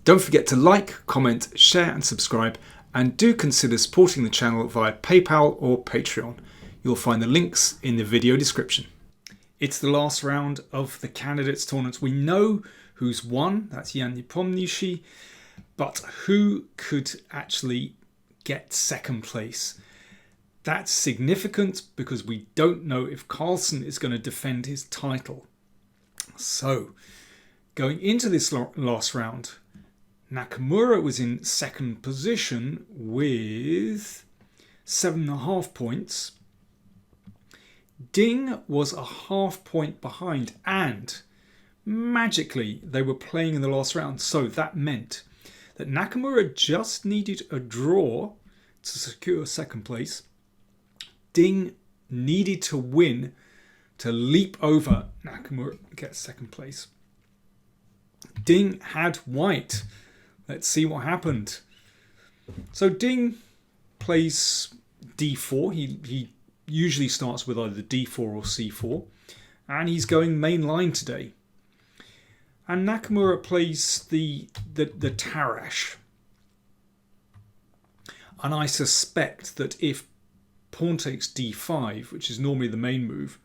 Don't forget to like, comment, share and subscribe, and do consider supporting the channel via PayPal or Patreon. You'll find the links in the video description. It's the last round of the candidates tournament. We know who's won, that's Jan Nepomniachtchi, but who could actually get second place? That's significant because we don't know if Carlsen is going to defend his title. So, going into this last round, Nakamura was in second position with 7.5 points. Ding was a half point behind, and magically they were playing in the last round. So that meant that Nakamura just needed a draw to secure second place. Ding needed to win to leap over Nakamura and get second place. Ding had white. Let's see what happened. So Ding plays d4. He usually starts with either d4 or c4. And he's going main line today. And Nakamura plays the Tarrasch. And I suspect that if pawn takes d5, which is normally the main move,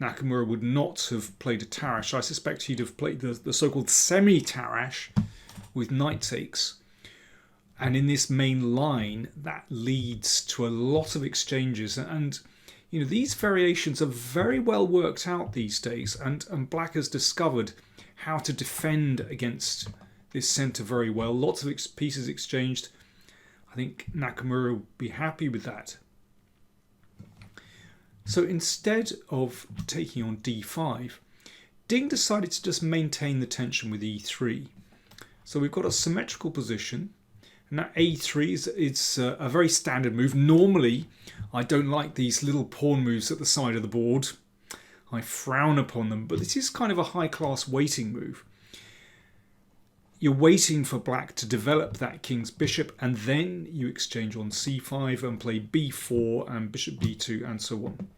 Nakamura would not have played a Tarrasch. I suspect he'd have played the so-called semi-Tarrasch with knight takes. And in this main line, that leads to a lot of exchanges. And you know, these variations are very well worked out these days. And Black has discovered how to defend against this centre very well. Lots of pieces exchanged. I think Nakamura would be happy with that. So instead of taking on d5, Ding decided to just maintain the tension with e3. So we've got a symmetrical position. And that a3 is a very standard move. Normally, I don't like these little pawn moves at the side of the board. I frown upon them, but this is kind of a high-class waiting move. You're waiting for Black to develop that king's bishop, and then you exchange on c5 and play b4 and bishop b2 and so on.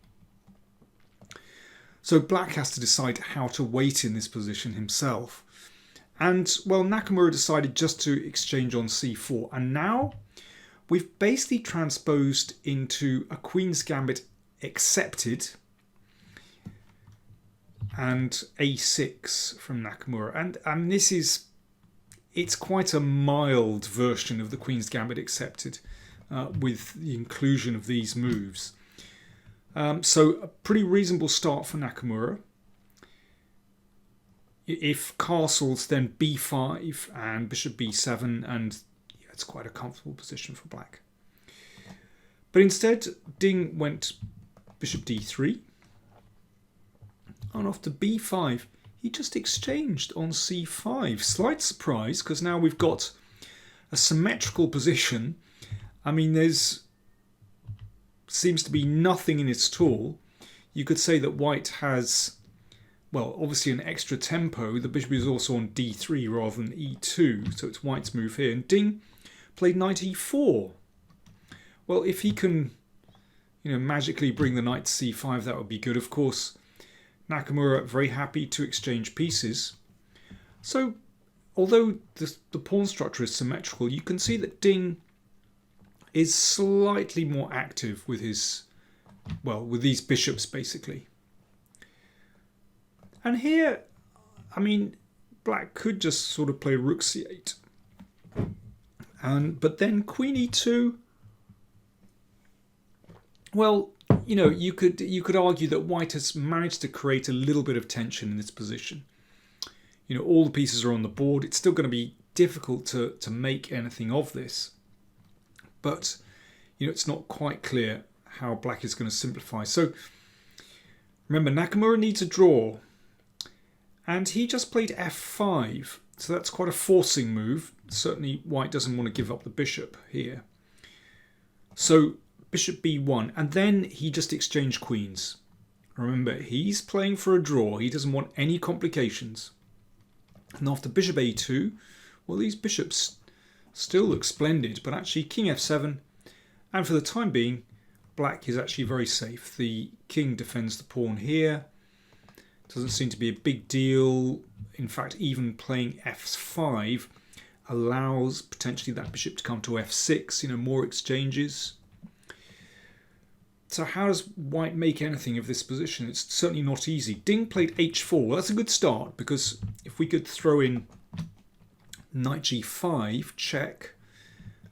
So Black has to decide how to wait in this position himself. And, well, Nakamura decided just to exchange on c4. And now we've basically transposed into a Queen's Gambit accepted and a6 from Nakamura. And this is, it's quite a mild version of the Queen's Gambit accepted with the inclusion of these moves. So a pretty reasonable start for Nakamura. If castles, then b5 and bishop b7, and yeah, it's quite a comfortable position for Black. But instead, Ding went bishop d3. And off to b5, he just exchanged on c5. Slight surprise, because now we've got a symmetrical position. I mean, there's seems to be nothing in it at all. You could say that White has, well, obviously an extra tempo. The bishop is also on d3 rather than e2, so it's White's move here. And Ding played knight e4. Well, if he can, you know, magically bring the knight to c5, that would be good. Of course, Nakamura very happy to exchange pieces. So, although the pawn structure is symmetrical, you can see that Ding is slightly more active with his, well, with these bishops basically. And here, I mean, Black could just sort of play rook c8. But then queen e2, well, you know, you could argue that White has managed to create a little bit of tension in this position. You know, all the pieces are on the board. It's still going to be difficult to make anything of this. But, you know, it's not quite clear how Black is going to simplify. So, remember, Nakamura needs a draw. And he just played f5. So that's quite a forcing move. Certainly White doesn't want to give up the bishop here. So bishop b1. And then he just exchanged queens. Remember, he's playing for a draw. He doesn't want any complications. And after bishop a2, well, these bishops still look splendid. But actually king f7. And for the time being, Black is actually very safe. The king defends the pawn here. Doesn't seem to be a big deal. In fact, even playing f5 allows potentially that bishop to come to f6, you know, more exchanges. So how does white make anything of this position? It's certainly not easy. Ding played h4. Well, that's a good start, because if we could throw in knight g5, check,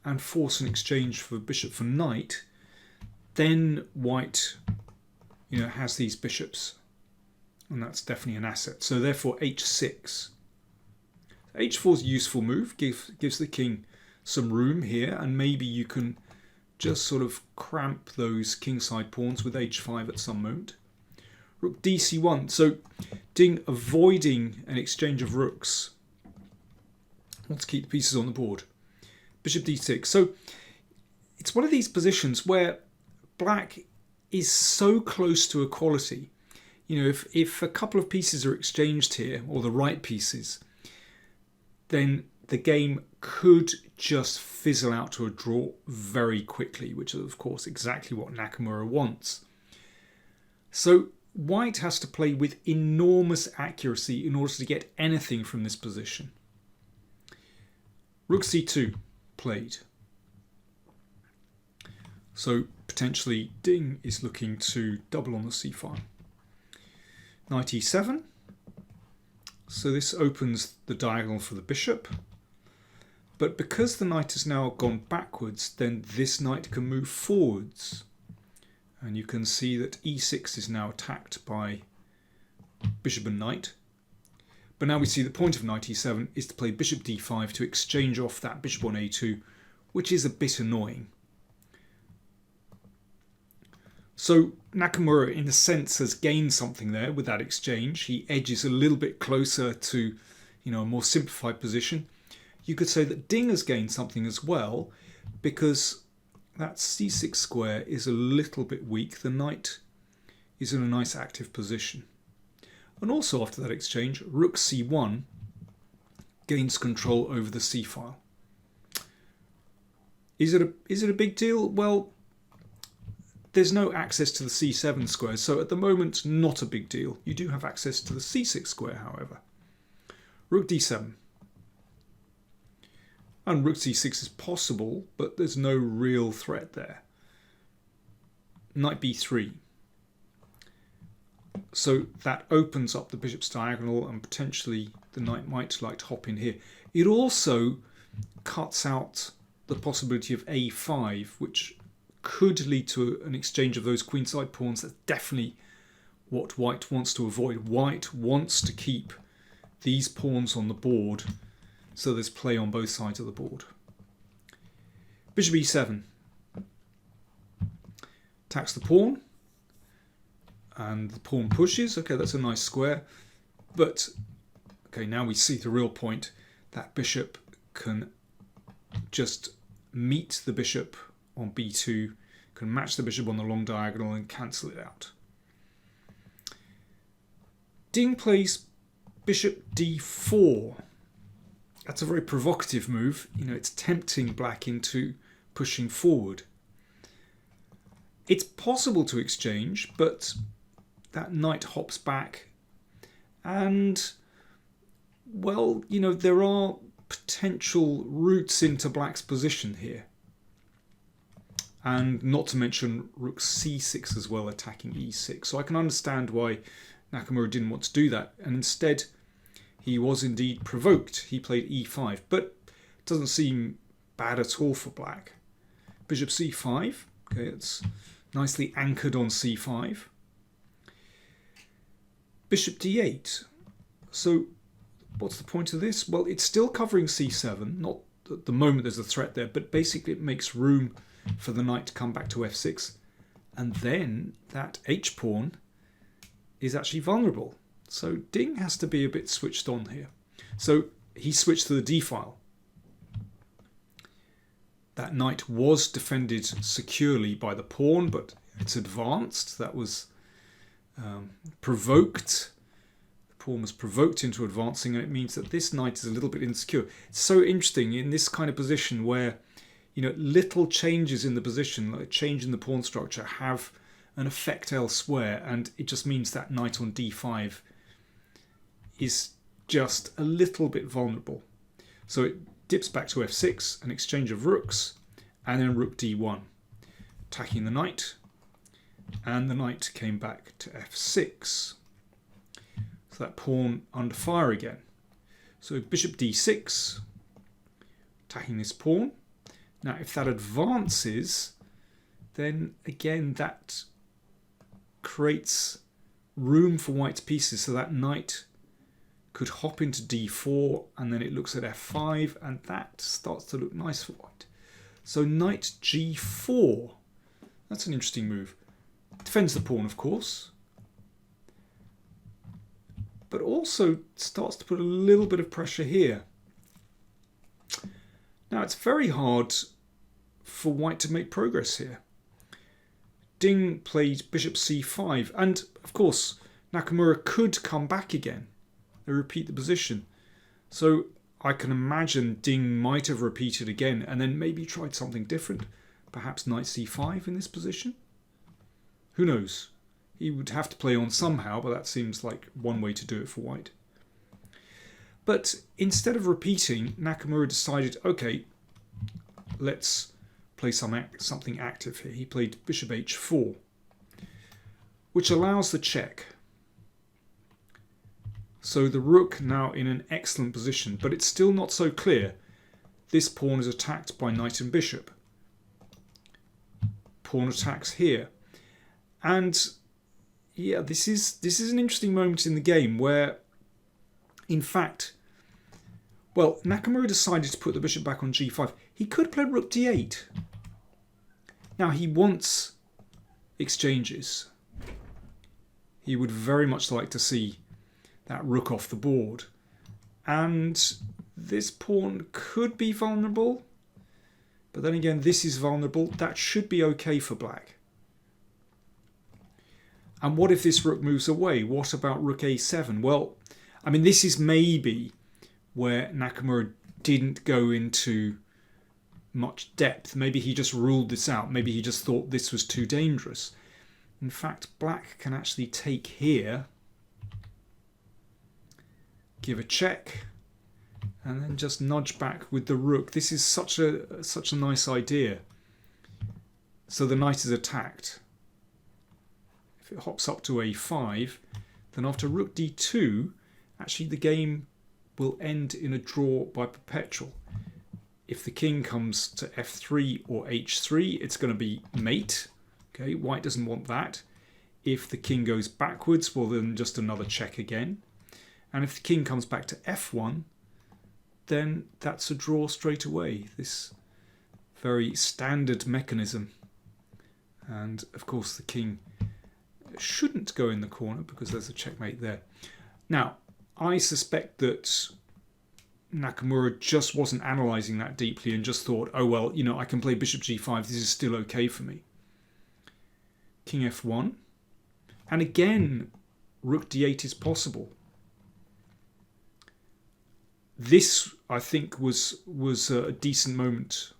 and force an exchange for bishop for knight, then white, you know, has these bishops, and that's definitely an asset. So therefore h6. h4 is a useful move, gives the king some room here, and maybe you can just sort of cramp those kingside pawns with h5 at some moment. Rook dc1. So Ding avoiding an exchange of rooks. Wants to keep the pieces on the board. Bishop d6. So it's one of these positions where black is so close to equality. You know, if a couple of pieces are exchanged here, or the right pieces, then the game could just fizzle out to a draw very quickly, which is of course exactly what Nakamura wants. So white has to play with enormous accuracy in order to get anything from this position. Rook c2 played. So potentially Ding is looking to double on the c file. Knight e7. So this opens the diagonal for the bishop. But because the knight has now gone backwards, then this knight can move forwards. And you can see that e6 is now attacked by bishop and knight. But now we see the point of knight e7 is to play bishop d5 to exchange off that bishop on a2, which is a bit annoying. So Nakamura, in a sense, has gained something there with that exchange. He edges a little bit closer to, you know, a more simplified position. You could say that Ding has gained something as well, because that c6 square is a little bit weak. The knight is in a nice active position. And also after that exchange, rook c1 gains control over the c file. Is it a big deal? Well, there's no access to the c7 square, so at the moment, not a big deal. You do have access to the c6 square, however. Rook d7. And rook c6 is possible, but there's no real threat there. Knight b3. So that opens up the bishop's diagonal, and potentially the knight might like to hop in here. It also cuts out the possibility of a5, which could lead to an exchange of those queenside pawns. That's definitely what white wants to avoid. White wants to keep these pawns on the board, so there's play on both sides of the board. Bishop e7. Attacks the pawn. And the pawn pushes. Okay, that's a nice square. But, okay, now we see the real point. That bishop can just meet the bishop on b2, can match the bishop on the long diagonal and cancel it out. Ding plays bishop d4. That's a very provocative move. You know, it's tempting black into pushing forward. It's possible to exchange, but that knight hops back. And, well, you know, there are potential routes into black's position here. And not to mention rook c6 as well, attacking e6. So I can understand why Nakamura didn't want to do that. And instead, he was indeed provoked. He played e5, but it doesn't seem bad at all for black. Bishop c5. Okay, it's nicely anchored on c5. Bishop d8. So what's the point of this? Well, it's still covering c7. Not at the moment there's a threat there, but basically it makes room for the knight to come back to f6. And then that h-pawn is actually vulnerable. So Ding has to be a bit switched on here. So he switched to the d-file. That knight was defended securely by the pawn, but it's advanced. That was provoked. The pawn was provoked into advancing, and it means that this knight is a little bit insecure. It's so interesting in this kind of position where, you know, little changes in the position, like a change in the pawn structure, have an effect elsewhere, and it just means that knight on d5 is just a little bit vulnerable. So dips back to f6, an exchange of rooks, and then rook d1, attacking the knight, and the knight came back to f6. So that pawn under fire again. So bishop d6, attacking this pawn. Now if that advances, then again that creates room for white's pieces, so that knight could hop into d4, and then it looks at f5, and that starts to look nice for white. So knight g4, that's an interesting move. Defends the pawn, of course, but also starts to put a little bit of pressure here. Now it's very hard for white to make progress here. Ding played bishop c5, and of course Nakamura could come back again. They repeat the position. So I can imagine Ding might have repeated again and then maybe tried something different. Perhaps knight c5 in this position? Who knows? He would have to play on somehow, but that seems like one way to do it for white. But instead of repeating, Nakamura decided, okay, let's play something active here. He played bishop h4, which allows the check. So the rook now in an excellent position, but it's still not so clear. This pawn is attacked by knight and bishop. Pawn attacks here. And yeah, this is an interesting moment in the game where, in fact, well, Nakamura decided to put the bishop back on g5. He could play rook d8. Now he wants exchanges. He would very much like to see that rook off the board. And this pawn could be vulnerable. But then again, this is vulnerable. That should be okay for black. And what if this rook moves away? What about rook a7? Well, I mean, this is maybe where Nakamura didn't go into much depth. Maybe he just ruled this out. Maybe he just thought this was too dangerous. In fact, black can actually take here, give a check, and then just nudge back with the rook. This is such a nice idea. So the knight is attacked. If it hops up to a5, then after rook d2, actually the game will end in a draw by perpetual. If the king comes to f3 or h3, it's going to be mate. Okay, white doesn't want that. If the king goes backwards, well, then just another check again. And if the king comes back to f1, then that's a draw straight away. This very standard mechanism. And of course the king shouldn't go in the corner because there's a checkmate there. Now, I suspect that Nakamura just wasn't analysing that deeply and just thought, oh well, you know, I can play bishop g5, this is still okay for me. King f1. And again, rook d8 is possible. This, I think, was a decent moment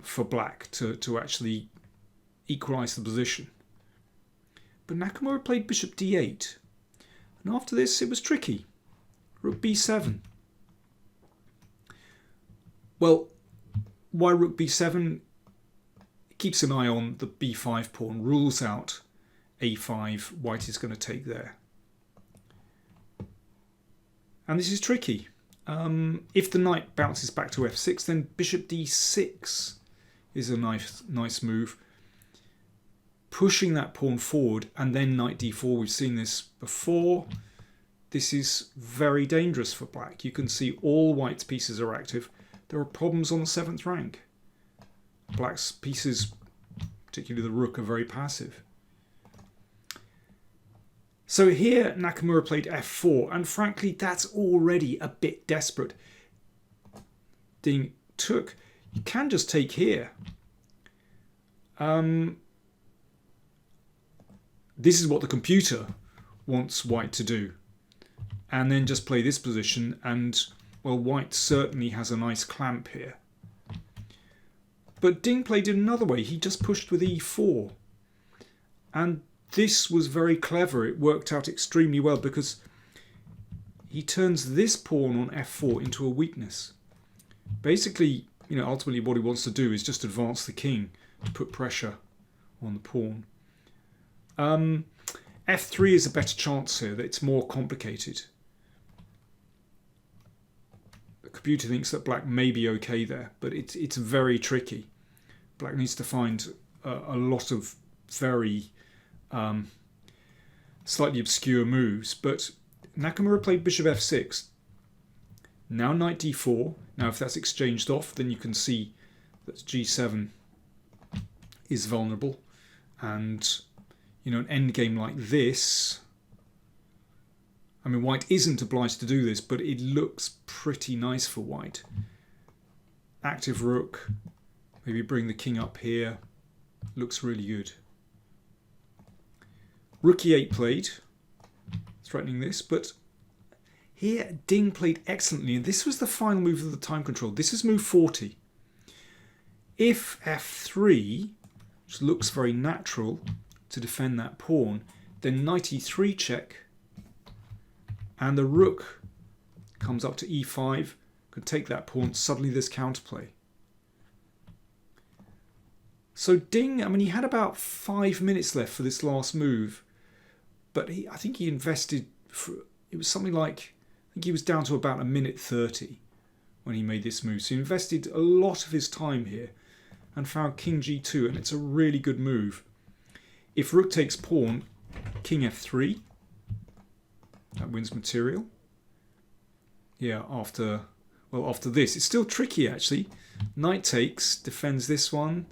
for black to actually equalise the position. But Nakamura played bishop d8. And after this, it was tricky. Rook b7. Well, why rook b7? It keeps an eye on the b5 pawn, rules out a5, white is going to take there. And this is tricky. If the knight bounces back to f6, then bishop d6 is a nice move. Pushing that pawn forward, and then knight d4. We've seen this before. This is very dangerous for black. You can see all white's pieces are active. There are problems on the 7th rank. Black's pieces, particularly the rook, are very passive. So here Nakamura played f4, and frankly that's already a bit desperate. Ding took. You can just take here. This is what the computer wants white to do. And then just play this position, and well, white certainly has a nice clamp here. But Ding played it another way. He just pushed with e4. And this was very clever. It worked out extremely well because he turns this pawn on f4 into a weakness. Basically, ultimately what he wants to do is just advance the king to put pressure on the pawn. F3 is a better chance here. That it's more complicated. The computer thinks that black may be okay there, but it's very tricky. Black needs to find a lot of very slightly obscure moves. But Nakamura played bishop f6. Now knight d4. Now if that's exchanged off, then you can see that g7 is vulnerable. And, an endgame like this, I mean, white isn't obliged to do this, but it looks pretty nice for white. Active rook, maybe bring the king up here. Looks really good. Rook e8 played, threatening this, but here Ding played excellently, and this was the final move of the time control. This is move 40. If f3, which looks very natural to defend that pawn, then knight e3 check, and the rook comes up to e5, could take that pawn. Suddenly there's counterplay. So Ding, I mean, he had about 5 minutes left for this last move, but I think he invested, it was something like, I think he was down to about 1:30 when he made this move. So he invested a lot of his time here and found king g2, and it's a really good move. If rook takes pawn, king f3, that wins material. Yeah, after this. It's still tricky, actually. Knight takes, defends this one.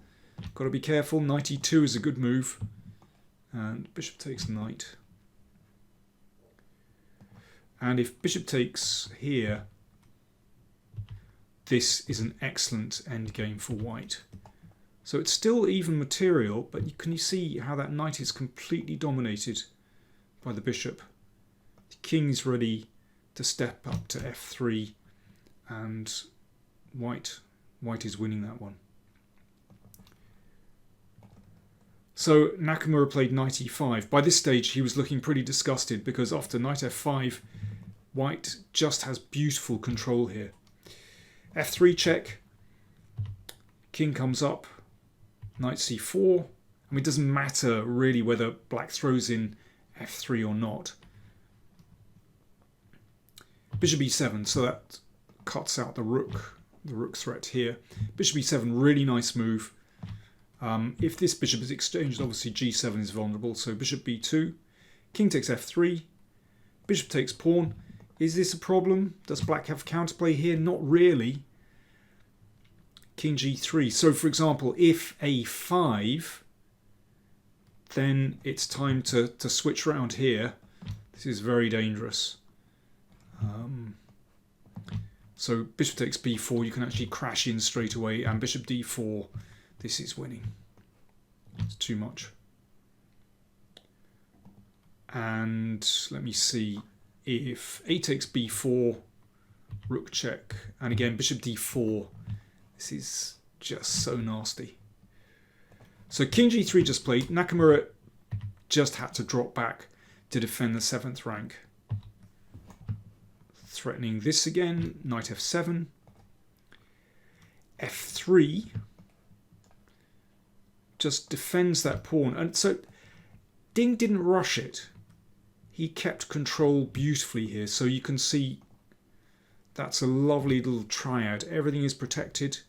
Got to be careful. Knight e2 is a good move. And bishop takes knight. And if bishop takes here, this is an excellent endgame for white. So it's still even material, but can you see how that knight is completely dominated by the bishop? The king is ready to step up to f3, and white is winning that one. So Nakamura played knight e5. By this stage he was looking pretty disgusted, because after knight f5, white just has beautiful control here. f3 check, king comes up, knight c4. I mean, it doesn't matter really whether black throws in f3 or not. Bishop e7, so that cuts out the rook threat here. Bishop e7, really nice move. If this bishop is exchanged, obviously g7 is vulnerable, so bishop b2, king takes f3, bishop takes pawn. Is this a problem? Does black have counterplay here? Not really. King g3. So for example, if a5, then it's time to switch around here. This is very dangerous. So bishop takes b4, you can actually crash in straight away, and bishop d4, this is winning. It's too much. And let me see, if a takes b4, rook check, and again bishop d4, this is just so nasty. So king g3 just played. Nakamura just had to drop back to defend the 7th rank. Threatening this again, knight f7, f3, just defends that pawn. And so Ding didn't rush it. He kept control beautifully here. So you can see that's a lovely little triad. Everything is protected.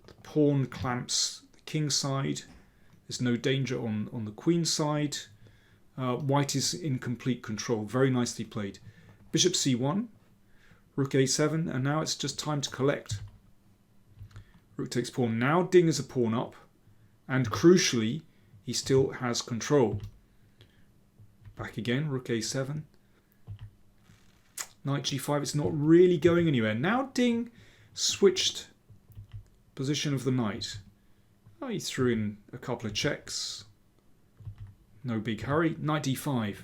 The pawn clamps the king side. There's no danger on the queen side. White is in complete control. Very nicely played. Bishop c1. Rook a7, and now it's just time to collect. Rook takes pawn. Now Ding is a pawn up, and crucially, he still has control. Back again, rook a7. Knight g5, it's not really going anywhere. Now Ding switched position of the knight. Oh, he threw in a couple of checks. No big hurry. Knight d5.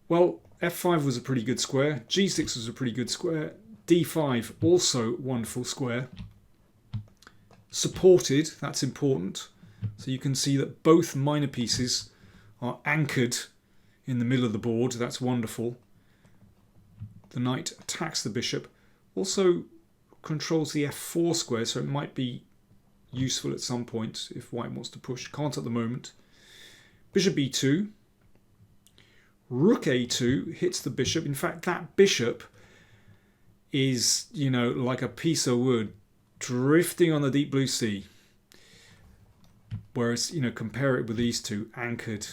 Well, f5 was a pretty good square, g6 was a pretty good square, d5 also wonderful square. Supported, that's important. So you can see that both minor pieces are anchored in the middle of the board, that's wonderful. The knight attacks the bishop. Also controls the f4 square, so it might be useful at some point if white wants to push. Can't at the moment. Bishop e2. Rook a2 hits the bishop. In fact, that bishop is, you know, like a piece of wood drifting on the deep blue sea. Whereas, you know, compare it with these two, anchored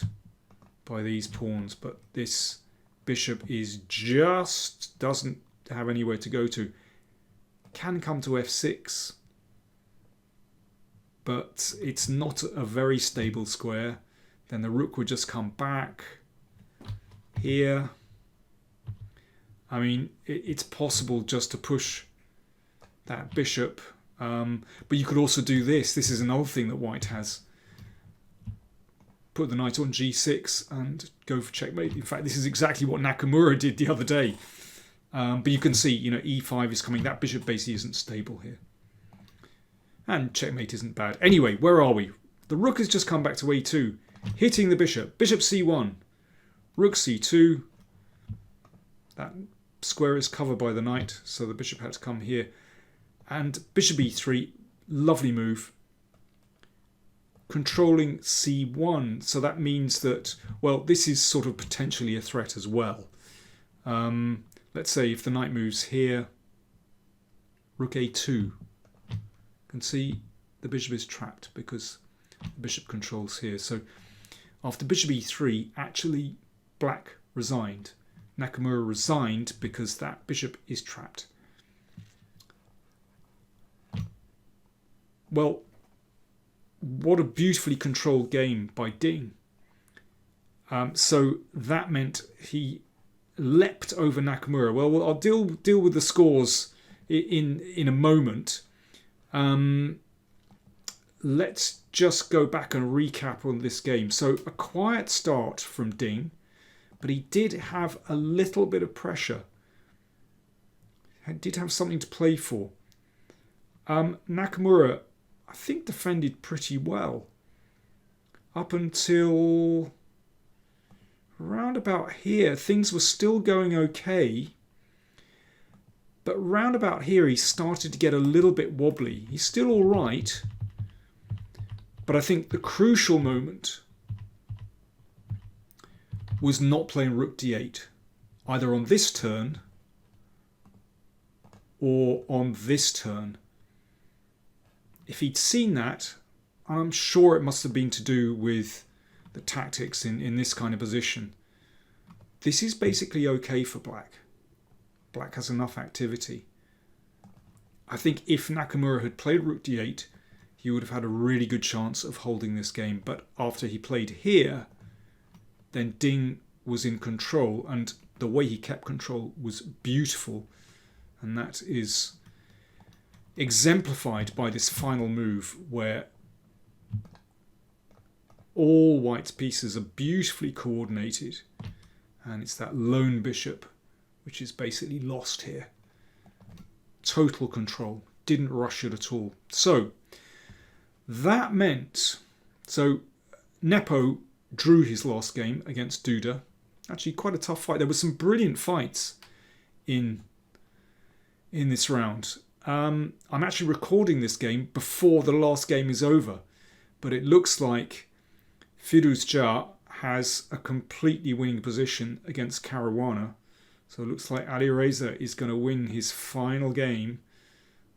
by these pawns. But this bishop is just doesn't have anywhere to go to. Can come to f6. But it's not a very stable square. Then the rook would just come back here. I mean, it's possible just to push that bishop. But you could also do this. This is another thing that white has. Put the knight on g6 and go for checkmate. In fact, this is exactly what Nakamura did the other day. But you can see, you know, e5 is coming. That bishop basically isn't stable here. And checkmate isn't bad. Anyway, where are we? The rook has just come back to a2, hitting the bishop. Bishop c1, rook c2. That square is covered by the knight, so the bishop had to come here. And bishop e3, lovely move. Controlling c1, so that means that, well, this is sort of potentially a threat as well. Let's say if the knight moves here, rook a2. You can see the bishop is trapped because the bishop controls here. So after bishop e3, actually black resigned. Nakamura resigned because that bishop is trapped. Well, what a beautifully controlled game by Ding. So that meant he leapt over Nakamura. Well, I'll deal with the scores in a moment. Let's just go back and recap on this game. So a quiet start from Ding, but he did have a little bit of pressure. He did have something to play for. Nakamura, I think, defended pretty well up until round about here. Things were still going okay, but round about here he started to get a little bit wobbly. He's still all right, but I think the crucial moment was not playing rook d8, either on this turn or on this turn. If he'd seen that, I'm sure it must have been to do with the tactics in this kind of position. This is basically okay for black. Black has enough activity. I think if Nakamura had played rook d8, he would have had a really good chance of holding this game. But after he played here, then Ding was in control, and the way he kept control was beautiful. And that is exemplified by this final move where all white's pieces are beautifully coordinated, and it's that lone bishop which is basically lost here. Total control, didn't rush it at all. So that meant, so Nepo drew his last game against Duda. Actually quite a tough fight. There were some brilliant fights in this round. I'm actually recording this game before the last game is over, but it looks like Firuzja has a completely winning position against Caruana. So it looks like Alireza is going to win his final game.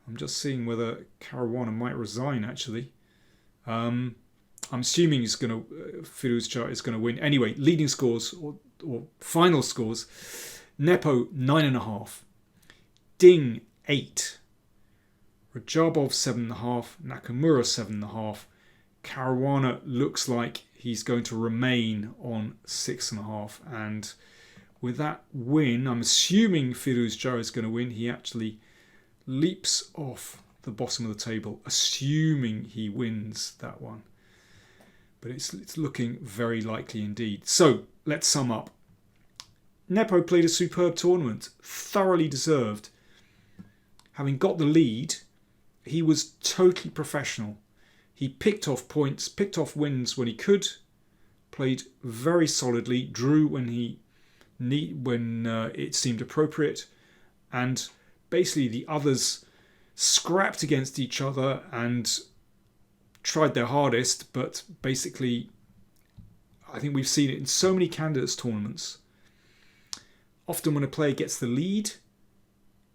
I'm just seeing whether Caruana might resign, actually. I'm assuming Firuzja is going to win. Anyway, leading scores or final scores. Nepo 9.5. Ding 8. Rajabov 7.5, Nakamura 7.5. Caruana looks like he's going to remain on 6.5. And with that win, I'm assuming Firuzja is going to win. He actually leaps off the bottom of the table, assuming he wins that one. But it's looking very likely indeed. So let's sum up. Nepo played a superb tournament, thoroughly deserved. Having got the lead, he was totally professional. He picked off points, picked off wins when he could, played very solidly, drew when it seemed appropriate, and basically the others scrapped against each other and tried their hardest, but basically I think we've seen it in so many candidates tournaments. Often when a player gets the lead,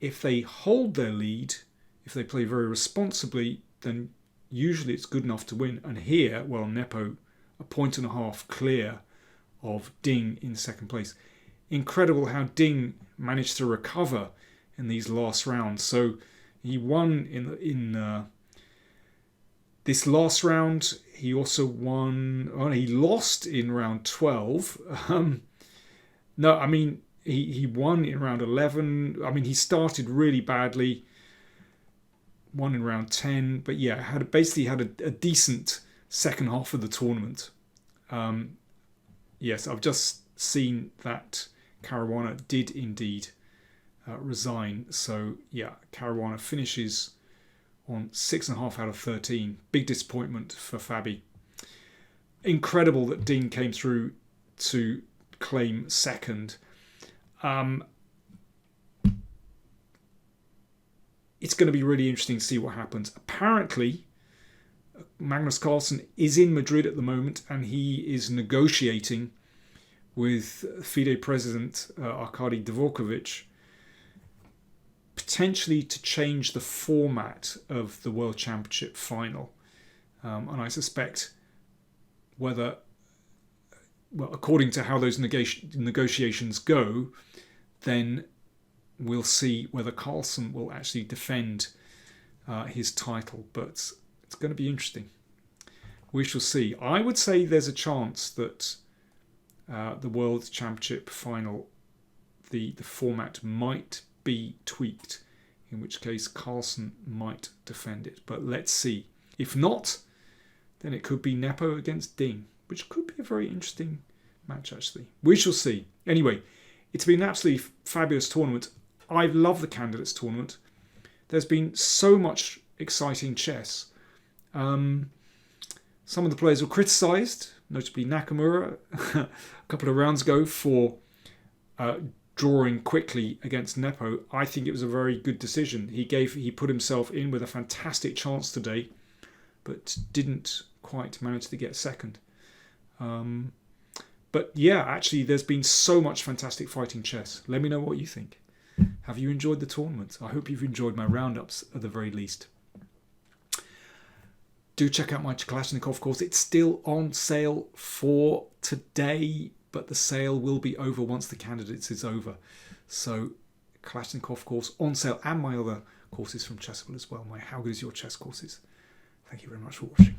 if they hold their lead, if they play very responsibly, then usually it's good enough to win. And here, well, Nepo, a point and a half clear of Ding in second place. Incredible how Ding managed to recover in these last rounds. So he won in this last round. He also won. Oh, he lost in round 12. No, I mean he won in round 11. I mean he started really badly. Won in round 10, but yeah, basically had a decent second half of the tournament. Yes, I've just seen that Caruana did indeed resign. So yeah, Caruana finishes on 6.5 out of 13. Big disappointment for Fabi. Incredible that Ding came through to claim second. It's going to be really interesting to see what happens. Apparently, Magnus Carlsen is in Madrid at the moment and he is negotiating with FIDE president Arkady Dvorkovich potentially to change the format of the World Championship final. And I suspect according to how those negotiations go, then we'll see whether Carlsen will actually defend his title. But it's going to be interesting. We shall see. I would say there's a chance that the World Championship final, the format might be tweaked, in which case Carlsen might defend it. But let's see. If not, then it could be Nepo against Ding, which could be a very interesting match, actually. We shall see. Anyway, it's been an absolutely fabulous tournament. I love the candidates tournament. There's been so much exciting chess. Some of the players were criticised, notably Nakamura, a couple of rounds ago for drawing quickly against Nepo. I think it was a very good decision. He put himself in with a fantastic chance today, but didn't quite manage to get second. But yeah, actually, there's been so much fantastic fighting chess. Let me know what you think. Have you enjoyed the tournament? I hope you've enjoyed my roundups at the very least. Do check out my Kalashnikov course. It's still on sale for today, but the sale will be over once the candidates is over. So Kalashnikov course on sale, and my other courses from Chessable as well. My How Good Is Your Chess courses. Thank you very much for watching.